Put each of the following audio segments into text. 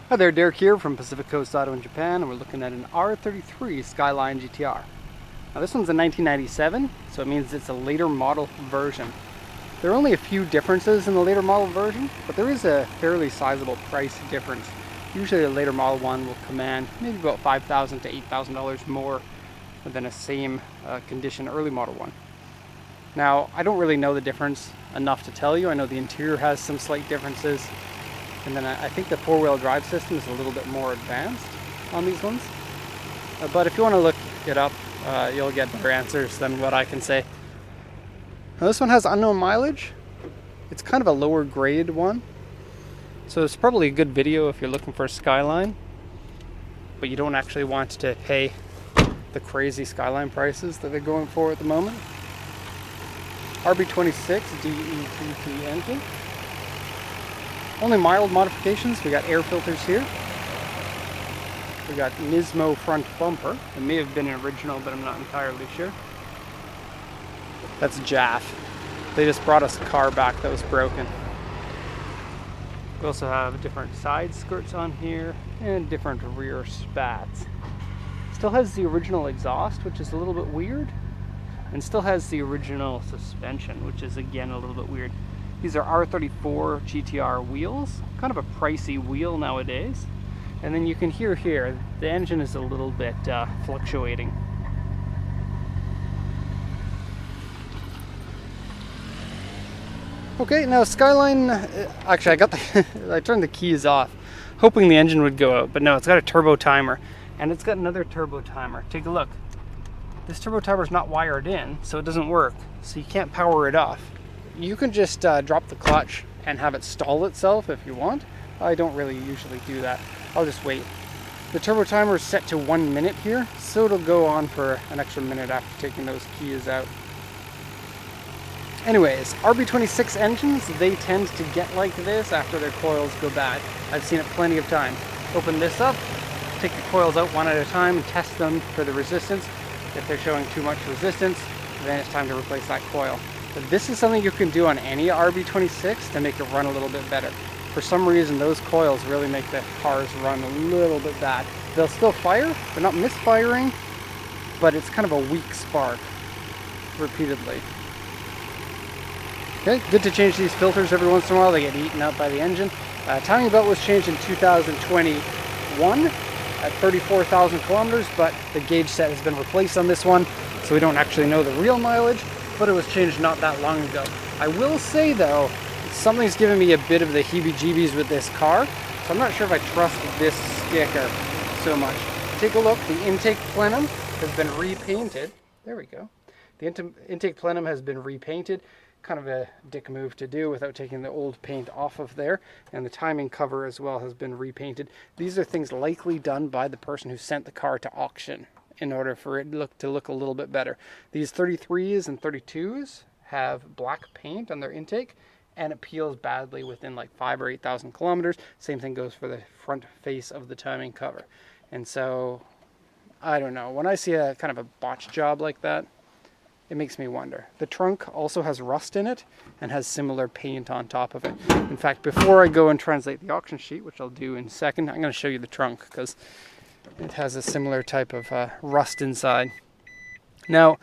Hi there, Derek here from Pacific Coast Auto in Japan, and we're looking at an R33 Skyline GTR. Now this one's a 1997, so it means it's a later model version. There are only a few differences in the later model version, but there is a fairly sizable price difference. Usually a later model one will command maybe about $5,000 to $8,000 more than a same condition early model one. Now, I don't really know the difference enough to tell you. I know the interior has some slight differences. And then I think the four-wheel drive system is a little bit more advanced on these ones. But if you want to look it up, you'll get better answers than what I can say. Now this one has unknown mileage. It's kind of a lower grade one. So it's probably a good video if you're looking for a Skyline. But you don't actually want to pay the crazy Skyline prices that they're going for at the moment. RB26 DETT engine. Only mild modifications. We got air filters here. We got Nismo front bumper. It may have been an original, but I'm not entirely sure. That's Jaff. They just brought us a car back that was broken. We also have different side skirts on here and different rear spats. Still has the original exhaust, which is a little bit weird, and still has the original suspension, which is again a little bit weird. These are R34 GTR wheels, kind of a pricey wheel nowadays. And then you can hear here, the engine is a little bit fluctuating. Okay, now Skyline, actually I turned the keys off, hoping the engine would go out, but no, it's got a turbo timer. And it's got another turbo timer. Take a look. This turbo timer is not wired in, so it doesn't work. So you can't power it off. You can just drop the clutch and have it stall itself if you want. I don't really usually do that. I'll just wait. The turbo timer is set to 1 minute here, so it'll go on for an extra minute after taking those keys out. Anyways, RB26 engines, they tend to get like this after their coils go bad. I've seen it plenty of times. Open this up, take the coils out one at a time and test them for the resistance. If they're showing too much resistance, then it's time to replace that coil. But this is something you can do on any RB26 to make it run a little bit better. For some reason, those coils really make the cars run a little bit bad. They'll still fire, they're not misfiring, but it's kind of a weak spark repeatedly. Okay, good to change these filters every once in a while. They get eaten up by the engine. Timing belt was changed in 2021 at 34,000 kilometers, but the gauge set has been replaced on this one, so we don't actually know the real mileage. But it was changed not that long ago. I will say though, something's giving me a bit of the heebie-jeebies with this car, so I'm not sure if I trust this sticker so much. Take a look, the intake plenum has been repainted. There we go. The intake plenum has been repainted. Kind of a dick move to do without taking the old paint off of there. And the timing cover as well has been repainted. These are things likely done by the person who sent the car to auction, in order for it to look a little bit better. These 33s and 32s have black paint on their intake, and it peels badly within like 5,000 or 8,000 kilometers. Same thing goes for the front face of the timing cover. And so, I don't know, when I see a kind of a botch job like that, it makes me wonder. The trunk also has rust in it and has similar paint on top of it. In fact, before I go and translate the auction sheet, which I'll do in a second, I'm going to show you the trunk because it has a similar type of rust inside. Now,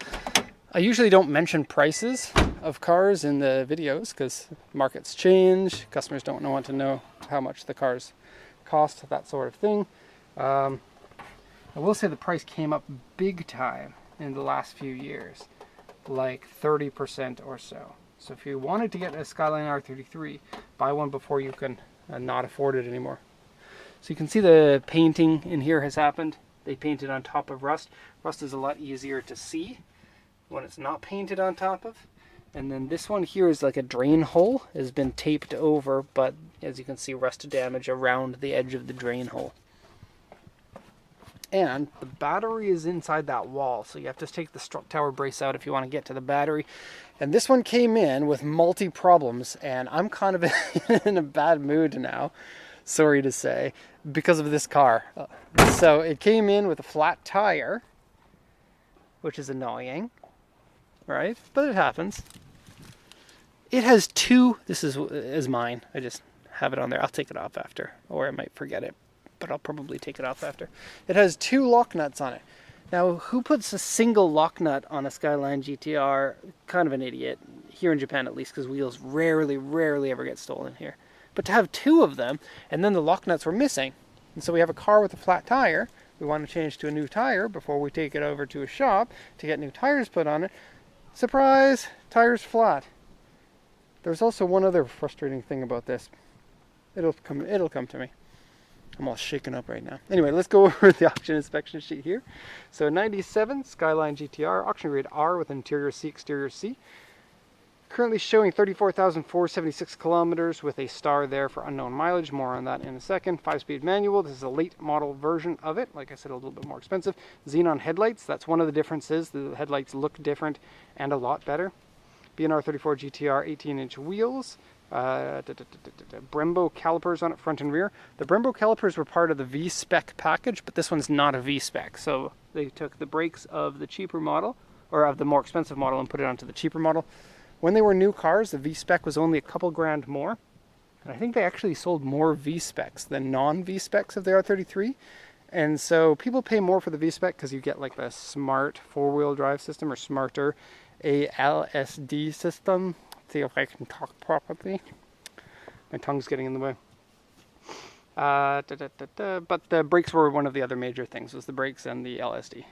I usually don't mention prices of cars in the videos because markets change, customers don't want to know how much the cars cost, that sort of thing. I will say the price came up big time in the last few years, like 30% or so. So if you wanted to get a Skyline R33, buy one before you can not afford it anymore. So you can see the painting in here has happened. They painted on top of rust. Rust is a lot easier to see when it's not painted on top of. And then this one here is like a drain hole. It has been taped over, but as you can see, rust damage around the edge of the drain hole. And the battery is inside that wall, so you have to take the strut tower brace out if you want to get to the battery. And this one came in with multi-problems, and I'm kind of in a bad mood now, sorry to say, because of this car. So it came in with a flat tire, which is annoying, right? But it happens. It has two, this is mine, I just have it on there. I'll take it off after, or I might forget it. but I'll probably take it off after. It has 2 lock nuts on it. Now, who puts a single lock nut on a Skyline GTR? Kind of an idiot, here in Japan at least, because wheels rarely ever get stolen here. But to have 2 of them, and then the lock nuts were missing, and so we have a car with a flat tire. We want to change to a new tire before we take it over to a shop to get new tires put on it. Surprise! Tire's flat. There's also one other frustrating thing about this. It'll come to me. I'm all shaken up right now. Anyway, let's go over the auction inspection sheet here. So 97 Skyline GTR, auction grade R with interior C, exterior C. Currently showing 34,476 kilometers with a star there for unknown mileage. More on that in a second. 5-speed manual. This is a late model version of it. Like I said, a little bit more expensive. Xenon headlights. That's one of the differences. The headlights look different and a lot better. R33 GTR 18-inch wheels. Brembo calipers on it, front and rear. The Brembo calipers were part of the V-Spec package, but this one's not a V-Spec. So they took the brakes of the cheaper model, or of the more expensive model, and put it onto the cheaper model. When they were new cars, the V-Spec was only a couple grand more. And I think they actually sold more V-Specs than non-V-Specs of the R33. And so people pay more for the V-Spec because you get like the smart 4-wheel drive system, or smarter ALSD system. Let's see if I can talk properly. My tongue's getting in the way. But the brakes were one of the other major things, was the brakes and the LSD.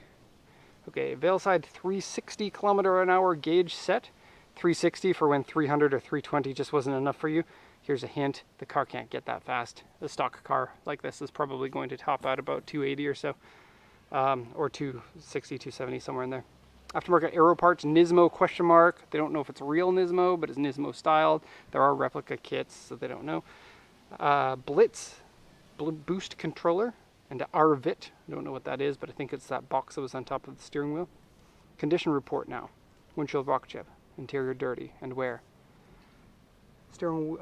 Okay, Veilside 360 km/h gauge set. 360 for when 300 or 320 just wasn't enough for you. Here's a hint, the car can't get that fast. A stock car like this is probably going to top out about 280 or so, or 260, 270, somewhere in there. Aftermarket Aero parts, Nismo question mark. They don't know if it's real Nismo, but it's Nismo styled. There are replica kits, so they don't know. Blitz, boost controller, and RVIT. I don't know what that is, but I think it's that box that was on top of the steering wheel. Condition report now. Windshield rock chip. Interior dirty and wear. Steering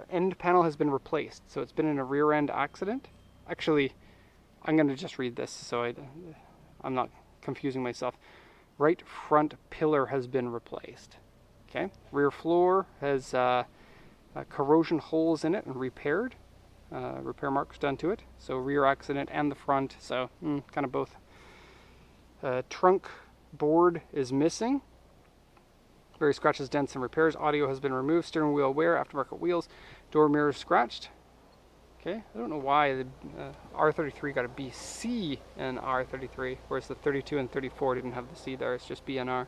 end panel has been replaced, so it's been in a rear end accident. Actually, I'm going to just read this so I'm not confusing myself. Right front pillar has been replaced. Okay, rear floor has corrosion holes in it and repaired. Repair marks done to it. So rear accident and the front, so kind of both. Trunk board is missing. Various scratches, dents, and repairs. Audio has been removed. Steering wheel wear. Aftermarket wheels. Door mirrors scratched. Okay, I don't know why the R33 got a BC in R33, whereas the 32 and 34 didn't have the C there. It's just BNR.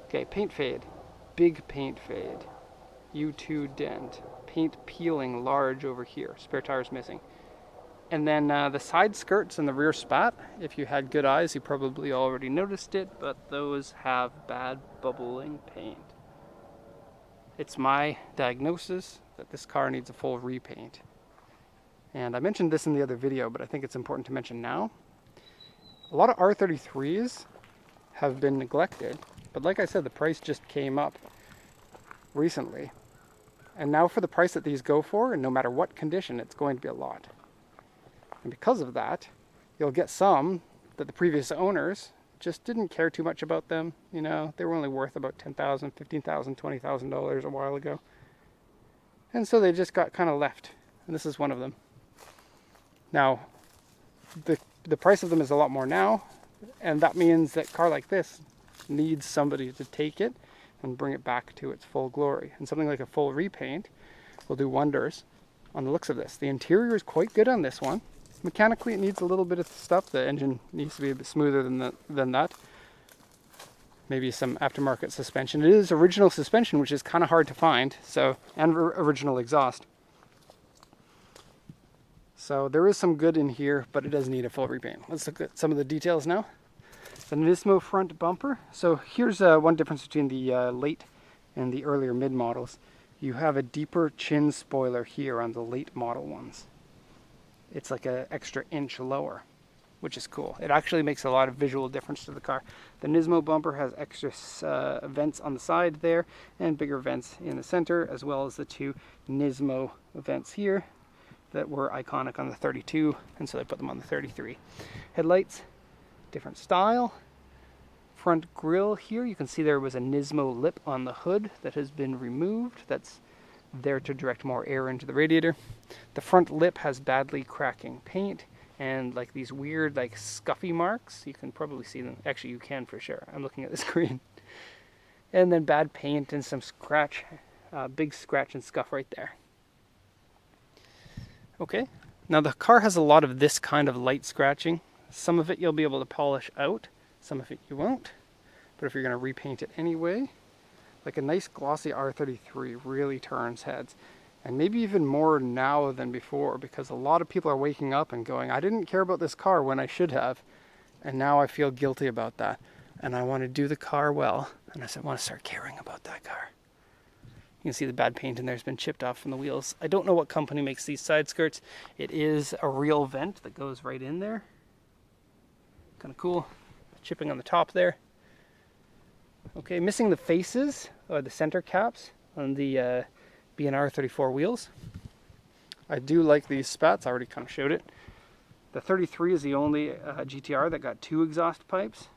Okay, paint fade. Big paint fade. U2 dent. Paint peeling large over here. Spare tires missing. And then the side skirts and the rear spat, if you had good eyes, you probably already noticed it, but those have bad bubbling paint. It's my diagnosis that this car needs a full repaint. And I mentioned this in the other video, but I think it's important to mention now. A lot of R33s have been neglected, but like I said, the price just came up recently. And now for the price that these go for, and no matter what condition, it's going to be a lot. And because of that, you'll get some that the previous owners just didn't care too much about them. You know, they were only worth about $10,000, $15,000, $20,000 a while ago. And so they just got kind of left. And this is one of them. Now, the price of them is a lot more now. And that means that a car like this needs somebody to take it and bring it back to its full glory. And something like a full repaint will do wonders on the looks of this. The interior is quite good on this one. Mechanically, it needs a little bit of stuff. The engine needs to be a bit smoother than that. Maybe some aftermarket suspension. It is original suspension, which is kind of hard to find. So, and original exhaust. So there is some good in here, but it does need a full repaint. Let's look at some of the details now. The Nismo front bumper. So here's one difference between the late and the earlier mid models. You have a deeper chin spoiler here on the late model ones. It's like an extra inch lower, which is cool. It actually makes a lot of visual difference to the car. The Nismo bumper has extra vents on the side there and bigger vents in the center, as well as the two Nismo vents here that were iconic on the 32, and so they put them on the 33. Headlights, different style. Front grille here, you can see there was a Nismo lip on the hood that has been removed. That's there to direct more air into the radiator. The front lip has badly cracking paint and like these weird like scuffy marks. You can probably see them. Actually, you can for sure. I'm looking at the screen. And then bad paint and some scratch, big scratch and scuff right there. Okay, now the car has a lot of this kind of light scratching. Some of it you'll be able to polish out, some of it you won't. But if you're going to repaint it anyway, like a nice glossy R33 really turns heads. And maybe even more now than before, because a lot of people are waking up and going, I didn't care about this car when I should have. And now I feel guilty about that. And I want to do the car well. And I want to start caring about that car. You can see the bad paint in there has been chipped off from the wheels. I don't know what company makes these side skirts. It is a real vent that goes right in there. Kind of cool. Chipping on the top there. Okay, missing the faces, or the center caps on the B&R 34 wheels. I do like these spats, I already kind of showed it. The 33 is the only GTR that got 2 exhaust pipes.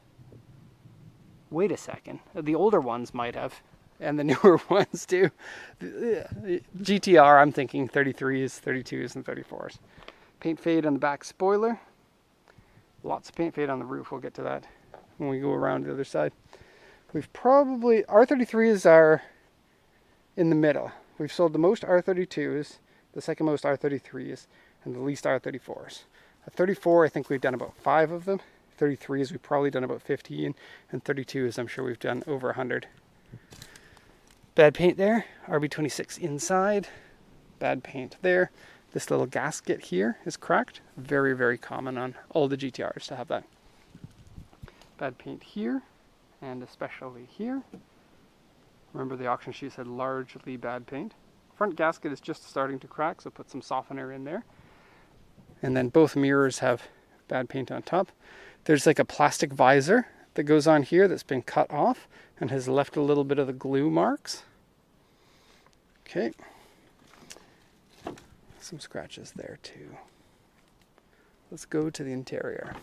Wait a second, the older ones might have, and the newer ones too. GTR, I'm thinking 33s, 32s, and 34s. Paint fade on the back spoiler. Lots of paint fade on the roof, we'll get to that when we go around the other side. We've probably, R33s are in the middle. We've sold the most R32s, the second most R33s, and the least R34s. At 34, I think we've done about 5 of them. 33s, we've probably done about 15, and 32s, I'm sure we've done over 100. Bad paint there, RB26 inside, bad paint there. This little gasket here is cracked. Very, very common on all the GTRs to have that. Bad paint here, and especially here. Remember the auction sheet said largely bad paint. Front gasket is just starting to crack, so put some softener in there. And then both mirrors have bad paint on top. There's like a plastic visor that goes on here that's been cut off and has left a little bit of the glue marks. Okay. Some scratches there too. Let's go to the interior.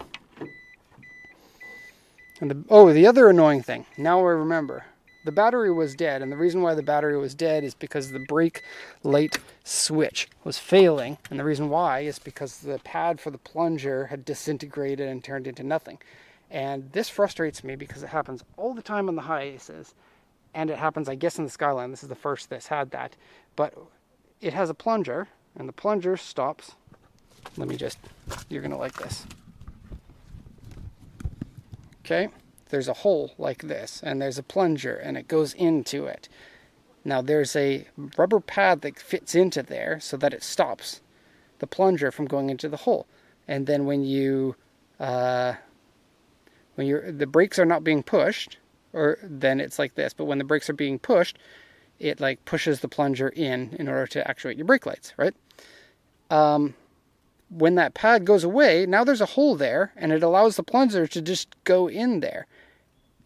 And the other annoying thing, now I remember, the battery was dead, and the reason why the battery was dead is because the brake light switch was failing, and the reason why is because the pad for the plunger had disintegrated and turned into nothing. And this frustrates me because it happens all the time on the Hiaces, and it happens, I guess, in the Skyline. This is the first that's had that, but it has a plunger, and the plunger stops. Let me just, you're gonna like this. Okay, there's a hole like this, and there's a plunger, and it goes into it. Now there's a rubber pad that fits into there so that it stops the plunger from going into the hole. And then when the brakes are not being pushed, or then it's like this, but when the brakes are being pushed, it like pushes the plunger in order to actuate your brake lights, right? When that pad goes away, now there's a hole there, and it allows the plunger to just go in there.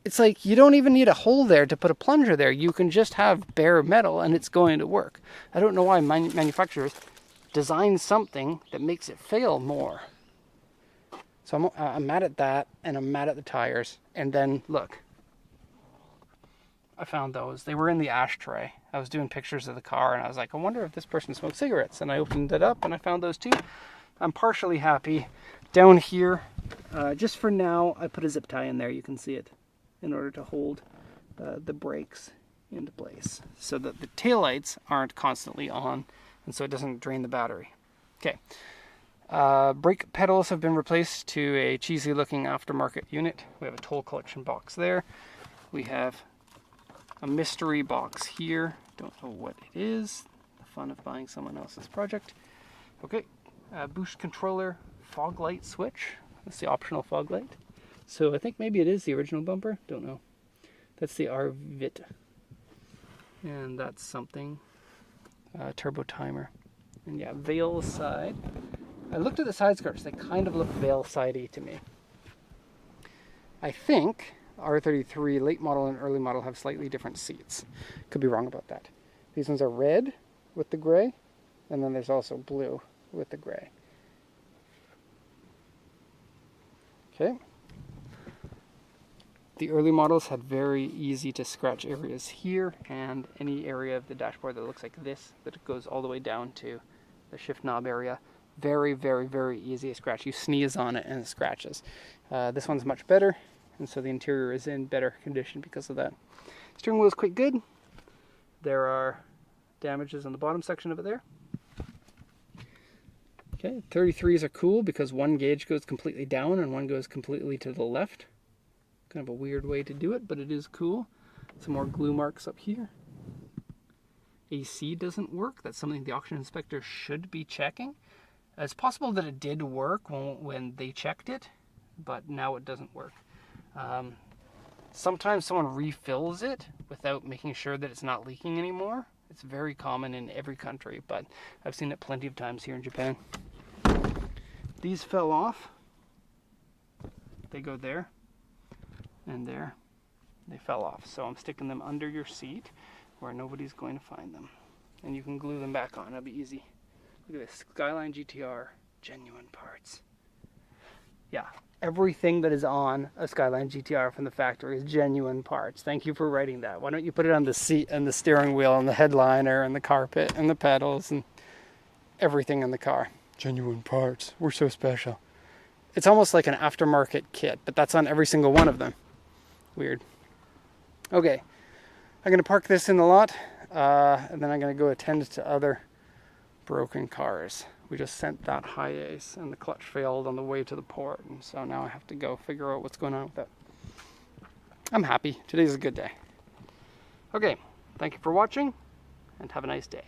It's like you don't even need a hole there to put a plunger there. You can just have bare metal, and it's going to work. I don't know why manufacturers design something that makes it fail more. So I'm mad at that, and I'm mad at the tires. And then, look. I found those. They were in the ashtray. I was doing pictures of the car, and I was like, I wonder if this person smoked cigarettes. And I opened it up, and I found those too. I'm partially happy. Down here, just for now, I put a zip tie in there. You can see it in order to hold the brakes into place so that the taillights aren't constantly on, and so it doesn't drain the battery. Okay. Brake pedals have been replaced to a cheesy looking aftermarket unit. We have a toll collection box there. We have a mystery box here. Don't know what it is. The fun of buying someone else's project. Okay. Boost controller fog light switch. That's the optional fog light. So I think maybe it is the original bumper. Don't know. That's the RVIT. And that's something. Turbo timer. And yeah, Veil side. I looked at the side skirts. They kind of look Veil sidey to me. I think R33 late model and early model have slightly different seats. Could be wrong about that. These ones are red with the gray, and then there's also blue with the gray. Okay. The early models had very easy to scratch areas here and any area of the dashboard that looks like this, that it goes all the way down to the shift knob area. Very, very, very easy to scratch. You sneeze on it and it scratches. This one's much better, and so the interior is in better condition because of that. Steering wheel is quite good. There are damages on the bottom section of it there. Okay, 33s are cool because one gauge goes completely down and one goes completely to the left. Kind of a weird way to do it, but it is cool. Some more glue marks up here. AC doesn't work. That's something the auction inspector should be checking. It's possible that it did work when they checked it, but now it doesn't work. Sometimes someone refills it without making sure that it's not leaking anymore. It's very common in every country, but I've seen it plenty of times here in Japan. These fell off. They go there and there. They fell off, so I'm sticking them under your seat where nobody's going to find them. And you can glue them back on. It'll be easy. Look at this, Skyline GTR, genuine parts. Yeah, everything that is on a Skyline GTR from the factory is genuine parts. Thank you for writing that. Why don't you put it on the seat and the steering wheel and the headliner and the carpet and the pedals and everything in the car. Genuine parts. We're so special. It's almost like an aftermarket kit, but that's on every single one of them. Weird. Okay, I'm going to park this in the lot, and then I'm going to go attend to other broken cars. We just sent that high ace and the clutch failed on the way to the port, and so now I have to go figure out what's going on with that. I'm happy. Today's a good day. Okay, thank you for watching and have a nice day.